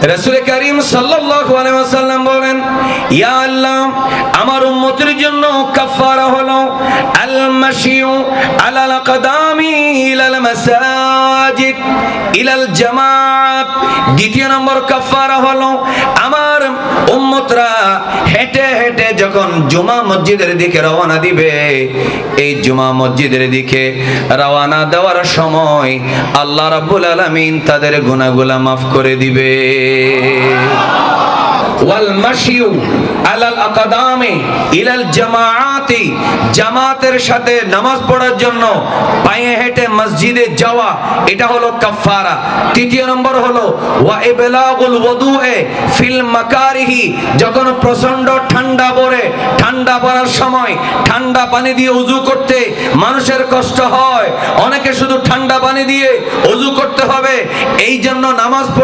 রাসূল কারীম সাল্লাল্লাহু আলাইহি ওয়াসাল্লাম বলেন, ইয়া আল্লাহ, আমার উম্মতের জন্য কাফারা হলো আল মাশিউ আলাল আকদামি ইলাল মাসাজিদ ইলাল জামাত। দ্বিতীয় নম্বর কাফারা হলো আমার উম্মতরা হেঁটে হেঁটে যখন জুমা মসজিদের দিকে রওনা দিবে, এই জুমা মসজিদের দিকে রওনা দেওয়ার সময় আল্লাহ রাব্বুল আলামিন তাদের গুনাহগুলো মাফ করে দিবে। ওয়াল মাশিউ আলাল আকদামি ইলাল জামাআতি, জামাতের সাথে নামাজ পড়ার জন্য পায়ে হেঁটে মসজিদে যাওয়া, এটা হলো কাফারা। তৃতীয় নম্বর হলো ওয়া ইবলাগুল ওযুএ ফিল মাকারিহি, যখন প্রচন্ড ঠান্ডা পড়ে, ঠান্ডা পড়ার সময় ঠান্ডা পানি দিয়ে ওযু করতে মানুষের কষ্ট হয়, অনেকে শুধু ঠান্ডা পানি দিয়ে ওযু করতে হবে, এই জন্য নামাজ পড়ে